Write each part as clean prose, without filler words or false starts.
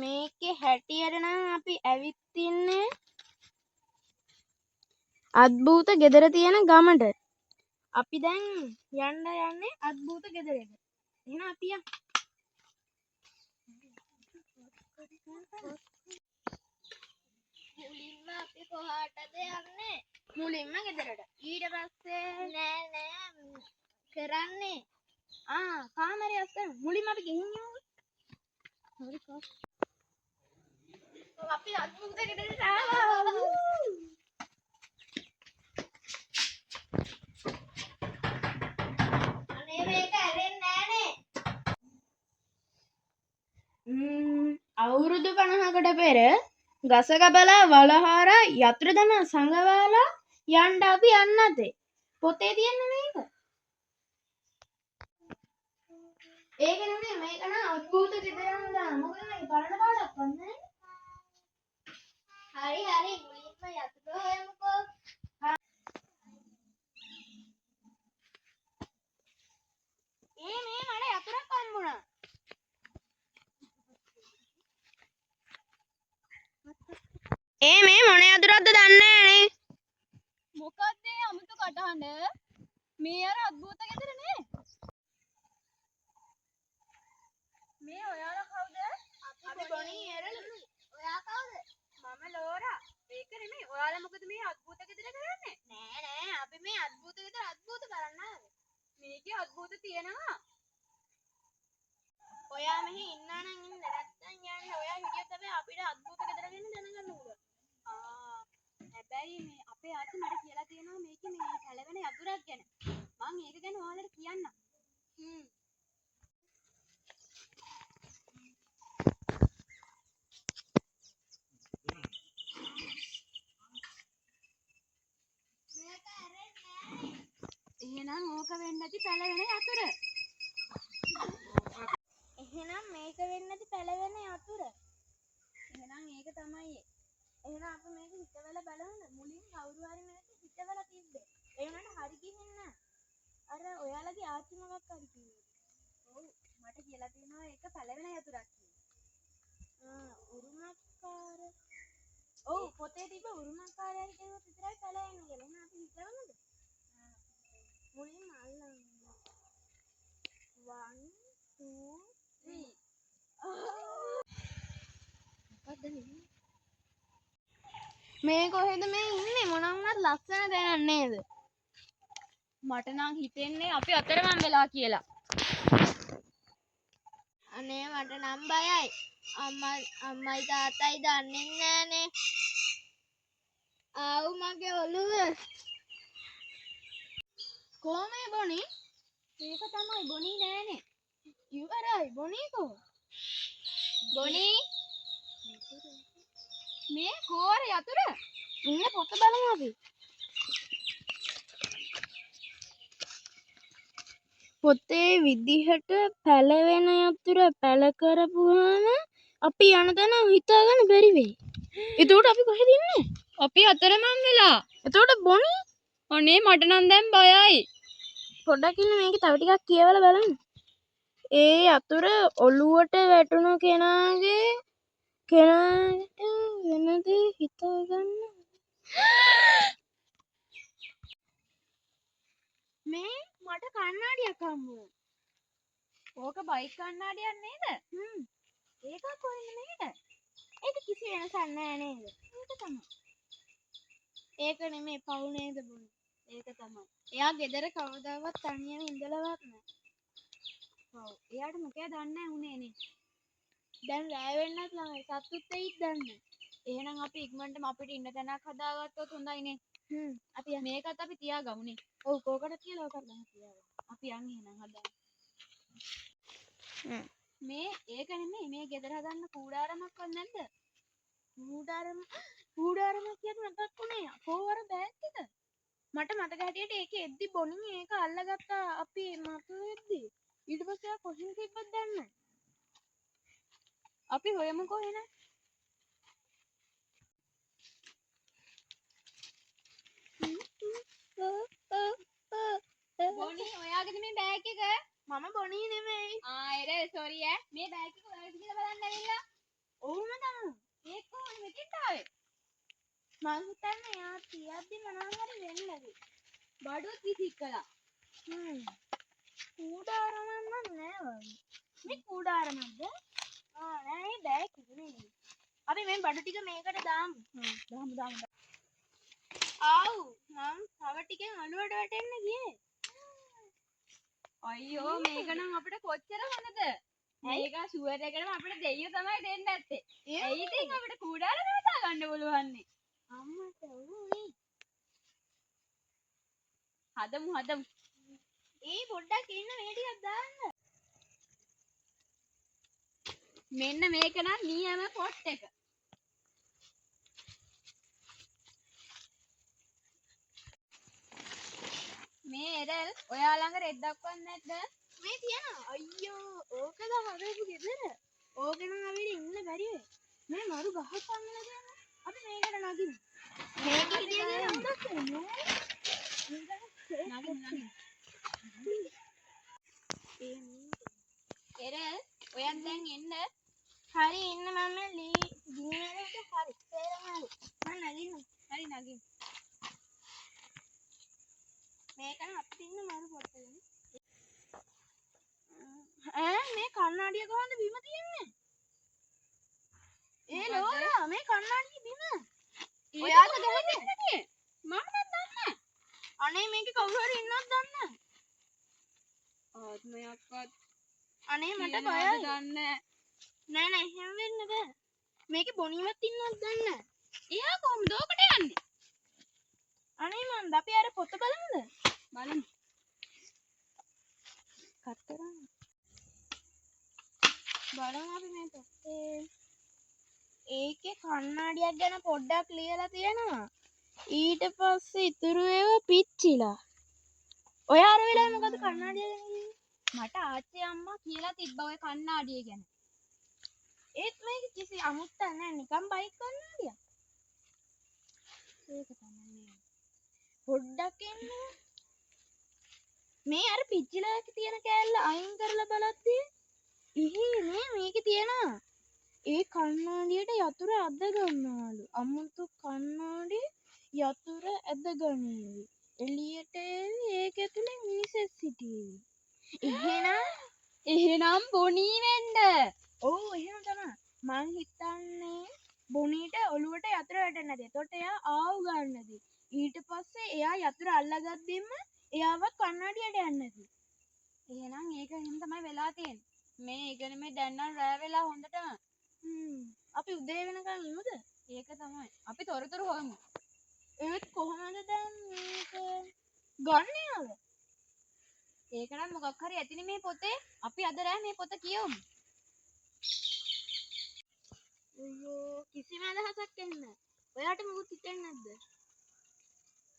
මේකේ හැටියට නම් අපි ඇවිත් ඉන්නේ අද්භූත ගෙදර තියෙන ගමට. අපි දැන් යන්නේ අද්භූත ගෙදරට. එහෙනම් අපි යමු. මුලින්ම අපි කොහාටද යන්නේ? මුලින්ම ගෙදරට. ඊට පස්සේ නෑ කරන්නේ කාමරය අස්සන. මුලින්ම අපි ගෙහින් යමු. හරි අපි අද්භූත ගෙදරට ආවා. අවුරුදු 50කට පෙර ගසක බලා වලහාරා යතුරු දම සංගවාලා යන්න අපි යන්නතේ. පොතේ තියෙන්නේ මේක. ඒක නෙමෙයි මේක නම් අද්භූත ගෙදරම දාන්න. මොකද මේක පරණ කාලයක් වන්නේ. හරි මුලින්ම යතුරු හොයමුකෝ. මේ මට යතුරක් හම්බුණා. මේ මොන යතුරක්ද දන්නේ නෑනේ. මොකක්ද මේ අමුතු කටහඬ? මේ අර අද්භූත ගෙදර නේ. මේ ඔයාලා කවුද? අපි බොනී එරළු. ඔයා කවුද? මම ලෝරා. ඒක නෙමෙයි. ඔයාලා මොකද මේ අද්භූත ගෙදර කරන්නේ? නෑ අපි මේ අද්භූත ගෙදර අද්භූත කරන්න ආවේ. මේකේ අද්භූත තියෙනවා. ඔයා මෙහි ඉන්නා නම් ඉන්න නැත්තම් යන්න. ඔයා හිටියොත් තමයි අපිට අද්භූත ගෙදර ගැන දැනගන්න පුළුවන්. හැබැයි මේ අපේ ආච්චි මට කියලා තියෙනවා මේකේ මේ පැලවෙන යතුරක් ගැන. මං ඒක ගැන ඔයාලට කියන්නම්. එහෙනම් ඕක වෙන්න ඇති පැලවෙන යතුර. එහෙනම් මේක වෙන්න ඇති පැලවෙන යතුර. එහෙනම් ඒක තමයි. එහෙනම් අපි මේක හිතවල බලමු. මුලින් කවුරු හරි මේක හිතවල තිබ්බේ. ඒ වුණාට හරි ගිහින් නෑ. අර ඔයාලගේ ආච්චි මොකක් හරි කිව්වේ. ඔව් මට කියලා තියෙනවා ඒක පැලවෙන යතුරක් කියලා. උරුමකාර. ඔව් පොතේ තිබ්බ උරුමකාරයයි කියුවොත් විතරයි පැලවෙන්නේ කියලා. එහෙනම් අපි හිතවලද? මුලින්ම අල්ලන්න. 1 2 3. මේ කොහෙද මේ ඉන්නේ? මොනවත් ලස්සන දැනක් නේද? මට නම් හිතෙන්නේ අපි අතරමං වෙලා කියලා. අනේ මට නම් බයයි. අම්මයි තාත්තයි දන්නේ නෑනේ. ආව් මගේ ඔළුව. කොහමයි බොනි? ඒක තමයි බොනි නෑනේ. ඉවරයි බොනි කො? බොනි මේ කෝර යතුර? ඉන්න පොත බලමු අපි. පොතේ විදිහට පැලවෙන යතුර පැල කරපුවාම අපි යන තැන හිතාගන්න බැරි වෙයි. එතකොට අපි කොහෙද ඉන්නේ? අපි අතරමං වෙලා. එතකොට බොනි? අනේ මට නම් දැන් බයයි. පොඩ්ඩක් ඉන්න මේක තව ටිකක් කියවලා බලන්න. ඒ යතුර ඔළුවට වැටුණු කෙනාට වෙන දේ හිතාගන්න. මේ මට කණ්ණාඩියක් හම්බුණා. ඕක බයික් කණ්ණාඩියක් නේද? ඒක කොහෙන්ද මේකට? ඒක කිසි වෙනසක් නෑ නේද? ඒක තමයි. ඒක නෙමෙයි පව් නේද බොනි? ඒක තමයි. එයා ගෙදර කවදාවත් තනියම ඉඳලවත් නෑ. ඔව්. එයාට මොකද දන්නේ උනේ නේ. දැන් රෑ වෙන්නත් ළඟයි. සතුත් වෙයිද දන්නේ. එහෙනම් අපි ඉක්මනටම අපිට ඉන්න තැනක් හදාගත්තොත් හොඳයිනේ. අපි මේකත් අපි තියාගමු නේ. ඔව් කෝකට කියලා ඔකට ගන්න තියාගමු. අපි යන් එහෙනම් හදන්න. මේ ඒක නෙමෙයි මේ ගෙදර හදන්න කූඩාරමක්වත් නැද්ද? කූඩාරමක් කියද්දි මතක් වුණේ කොහොර බෑග් එක. මට මතක හැටියට ඒකේ එද්දි බොනින් ඒක අල්ලගත්තා අපි මතු වෙද්දි. ඊට පස්සේ කොහෙන් තිබ්බද දන්නේ? අපි හොයමුකෝ එහෙනම්. බොනි ඔයාගේද මේ බෑග් එක? මම බොනි නෙමෙයි. එරේ සෝරි ඈ. මේ බෑග් එක ඔයාලට කියලා බලන්න ඇවිල්ලා. ඔව්ම තමයි. ඒක කොහොමද මෙතෙන්ට ආවේ? මං හිතන්නේ යා තියද්දි මොනවා හරි වෙන්නද. බඩුවත් විසිකලා. කූඩාරමක් නෑ වගේ. මේ කූඩාරමක්ද? නෑ මේ බෑග් එක නෙමෙයි. අපි මේ බඩු ටික මේකට දාමු. දාමු. ආව් මං තව ටිකෙන් අලුවට වැටෙන්න ගියේ. අයියෝ මේක නම් අපිට කොච්චර හොඳද? මේක ෂුවර් එකටම අපිට දෙයියෝ තමයි දෙන්න ඇත්තේ. ඒ ඉතින් අපිට කුඩාරම හදා ගන්න පුළුවන් නේ. අම්මට උනේ. හදමු. පොඩ්ඩක් ඉන්න මේ ටිකක් දාන්න. මෙන්න මේක නම් නියම පොට් එක. මේ එරල් ඔයා ළඟ රෙද්දක්වත් නැද්ද? මේ තියනවා. අයියෝ ඕකද හදපු ගෙදර. ඕක නම් අපිට ඉන්න බැරි වෙයි. මේ මරු ගහක් අන්නලා දෙන්න. අපි මේකට නගිමු. මේක හිටියද හොඳක් නෑ. නගිමු. එරල් ඔයත් දැන් එන්න. හරි ඉන්න මම ලී ගින්නකට හරි. තේරෙනවද? මම නගින්න. හරි නගින්න. මේක නම් අපිට ඉන්න මරු පොට්ටනේ. මේ කණ්ණාඩිය කොහොමද බිම තියන්නේ? ලෝරා මේ කණ්ණාඩිය බිම. ඔයාට ගහන්නේ නැති. මම නම් දන්නේ නැහැ. අනේ මේකේ කවුරු හරි ඉන්නවද දන්නේ නැහැ. ආත්මයක්වත් අනේ මට බයයි. දන්නේ නෑ එහෙම වෙන්න බෑ. මේකේ බොනිවත් ඉන්නවද දන්නේ නැහැ. එයා කොහොමද ඔකට යන්නේ? අනේ මන්ද අපි අර පොත බලමුද? බලමු. කට් කරන්න. බලමු අපි මේ පොතේ. ඒකේ කණ්ණාඩියක් ගැන පොඩ්ඩක් ලියලා තියෙනවා. ඊට පස්සේ ඉතුරු ඒවා පිච්චිලා. ඔය අර වෙලාවේ මොකද කණ්ණාඩිය ගැන කිව්වේ? මට ආච්චි අම්මා කියලා තිබ්බා ඔය කණ්ණාඩිය ගැන. ඒත් මේක කිසි අමුත්තක් නැහැ නිකන් බයික් කණ්ණාඩියක්. ඒක තමයි. පොඩ්ඩක් එන්න. මේ අර පිච්චිලා තියෙන කෑල්ල අයින් කරලා බලද්දී මේ මේකේ තියෙනවා. ඒ කණ්ණාඩියට යතුර ඇද ගන්නවලු. අමුතු කණ්ණාඩි යතුර ඇද ගනීවි. එළියට ඒක ඇතුලේ මිනිස්සෙක් සිටීවි. එහෙනම් බොනී වෙන්න. ඔව් එහෙම තමයි. මං හිතන්නේ බොනීට ඔලුවට යතුර වැටෙන්නේ නැති. එතකොට එයා ආව ගන්නදී. ඊට පස්සේ එයා යතුර අල්ලගද්දිම එයාව කණ්ණාඩියට යන්නේ නැති. එහෙනම් ඒක එහෙම තමයි වෙලා තියෙන්නේ. මේ ඉගෙන මේ දැන් නම් රෑ වෙලා හොඳටම. අපි උදේ වෙනකන් ඉමුද? ඒක තමයි. අපි තොරතුරු හොයමු. ඒත් කොහොමද දැන් මේක ගන්නේද? ඒක නම් මොකක් හරි ඇතිනේ මේ පොතේ. අපි අද රෑ මේ පොත කියවමු. අයියෝ කිසිම අදහසක් එන්නේ නැහැ. ඔයාට මොකුත් හිතෙන්නේ නැද්ද?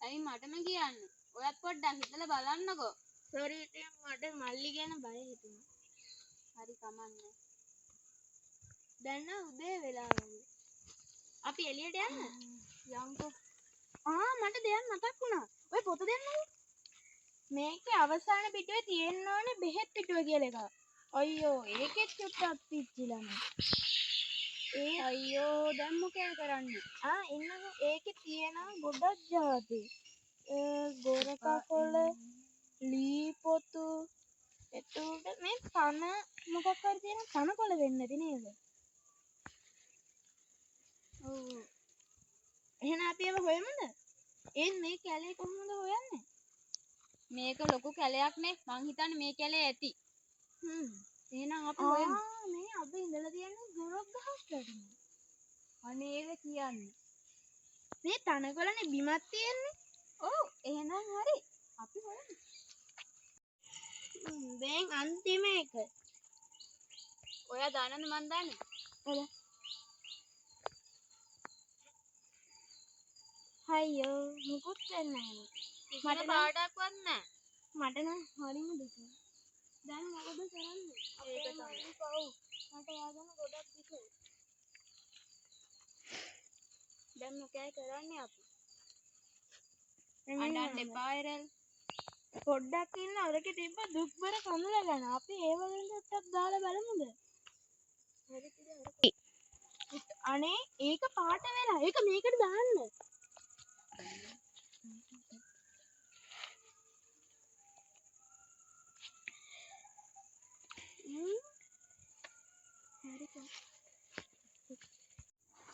ඇයි මටම කියන්නේ? ඔයත් පොඩ්ඩක් හිතලා බලන්නකෝ. සෝරි ඉතින් මට මල්ලි ගැන බය හිතුණා. හරි කමන්නේ. දැන් නම් උදේ වෙලා වගේ. අපි එළියට යන්න. යම්කෝ. මට දෙයක් මතක් වුණා. ඔය පොත දෙන්නකෝ. මේකේ අවසාන පිටුවේ තියෙන්න ඕනේ බෙහෙත් පිටුව කියලා එකක්. අයියෝ ඒකෙත් චුට්ටක් පිච්චිලා නෑ. අයියෝ දැන් මොකද කරන්නේ? ඉන්නකෝ ඒකේ තියෙනවා ගොඩක් જાති. ගොරකා කොළ, ලී පොතු, එතකොට මේ පන මොකක් හරි තියෙන පන කොළ වෙන්නේ නැති නේද? ඔව්. එහෙනම් අපි ඒව හොයමුද? මේ කැලේ කොහොමද හොයන්නේ? මේක ලොකු කැලයක් නේ. මං හිතන්නේ මේ කැලේ ඇති. එහෙනම් අපි හොයමු. මේ අපි ඉඳලා තියෙන්නේ ගොරක් ගහක් වටේ. අනේ ඒක කියන්නේ. මේ තනකොළනේ බිමක් තියෙන්නේ. ඔව් එහෙනම් හරි. අපි හොයමු. දැන් අන්තිම එක. ඔයා දන්නවද මන් දන්නේ? ඔය. අයියෝ මුකුත් වෙන්නේ නැහැ. මට පාඩක්වත් නැහැ. මට නම් හරිම දුකයි. දැන් මොකද කරන්නේ? ඔව් මට යාගෙන ගොඩක් පිටේ. දැන් මොකයි කරන්නේ අපි? අඬන්න එපා එරල්. පොඩ්ඩක් ඉන්න අරක තිබ්බ දුක්බර කඳුල ගන්න. අපි ඒ වලින් ටිකක් දාලා බලමුද? අනේ ඒක පාට වෙලා. ඒක මේකට දාන්න.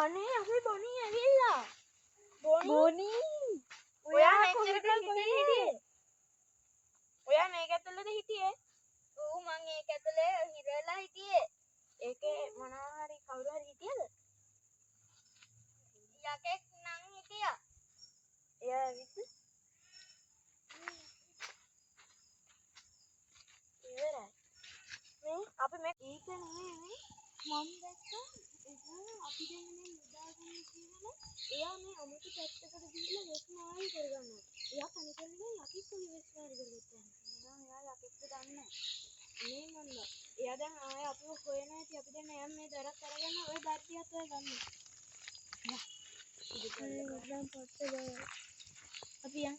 අනේ අපි බොනි ඇවිල්ලා. බොනි ඔයා මෙච්චර කොහෙද හිටියේ? ඔයා මේක ඇතුළේද හිටියේ? ඔව් මං ඒක ඇතුලේ හිරලා හිටියේ. ඒකේ මොනවා හරි කවුරු හරි හිටියද? යකෙක් නම් හිටියා. එයා ඇවිත් ඉවරයි. මේ අපි මේ ඒක නෙමෙයි මම දැක්කා අපි දැන් මේ යදාගෙන ඉන්නේ. එයා මේ අමුතු පැත්තකට ගිහිල්ලා වෙස්මාරි කරගන්නවා. එයා කනිකල්ලේ යකෙක් වගේ වෙස්මාරි කරගත්තා. නේද? එයා යකෙක්ද දන්නේ නැහැ. මේ මොනවා? එයා දැන් ආයේ අපිව හොයන ඇති අපි දැන් එයා මේ දරක් අරගෙන ඔය ධර්තියත් ඔය ගන්න. දැන් පොට්ටේ බෑ. අපි යන්.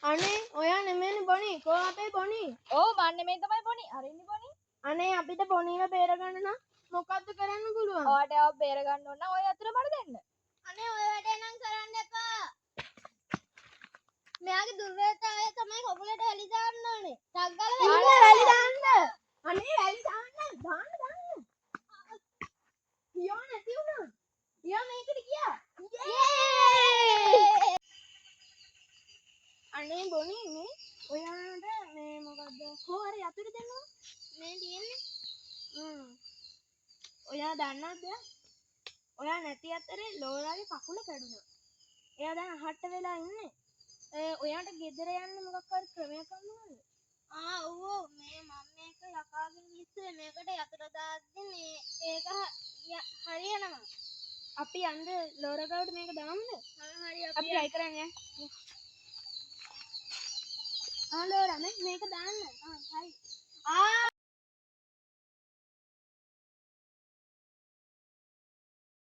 අනේ ඔයා නෙමෙයිනේ බොනි. කො අපේ බොනි? ඔව් මන් නෙමෙයි තමයි බොනි. අර ඉන්නේ බොනි. අනේ අපිට බොනිව බේර ගන්න නම් මොකද්ද කරන්න පුළුවන්? ඔයාට ඒව බේර ගන්න ඕන නම් ඔය අතර මට දෙන්න. අනේ ඔය වැඩේ නම් කරන්න එපා. මෙයාගේ දුර්වලතාවය තමයි කොපුලට වැලි දාන්න ඕනේ. ටග්ගල වැලි දාන්න. අනේ වැලි දාන්න. දාන්න. පියෝ නැති වුණා. පියෝ මේකට ගියා. යේ! අනේ බොනි මේ ඔයාට මේ මොකද්ද? කොහරි යතුරු දෙන්නවා. මේ තියෙන්නේ. ඔයා දන්නවද? ඔයා නැති අතරේ ලෝලාගේ කකුල කැඩුනා. එයා දැන් අහට්ට වෙලා ඉන්නේ. ඔයාට ගෙදර යන්න මොකක් හරි ක්‍රමයක් අන්නවද? ඔව් මේ මම මේක යකාගෙන ඉස්සේ මේකට යතුරු දාද්දි මේ ඒක හරියනවා. අපි යන්න ලෝරගාවට මේක දාමුද? හරි අපි try කරන්නේ. ලෝරා මේක දාන්න. හරි.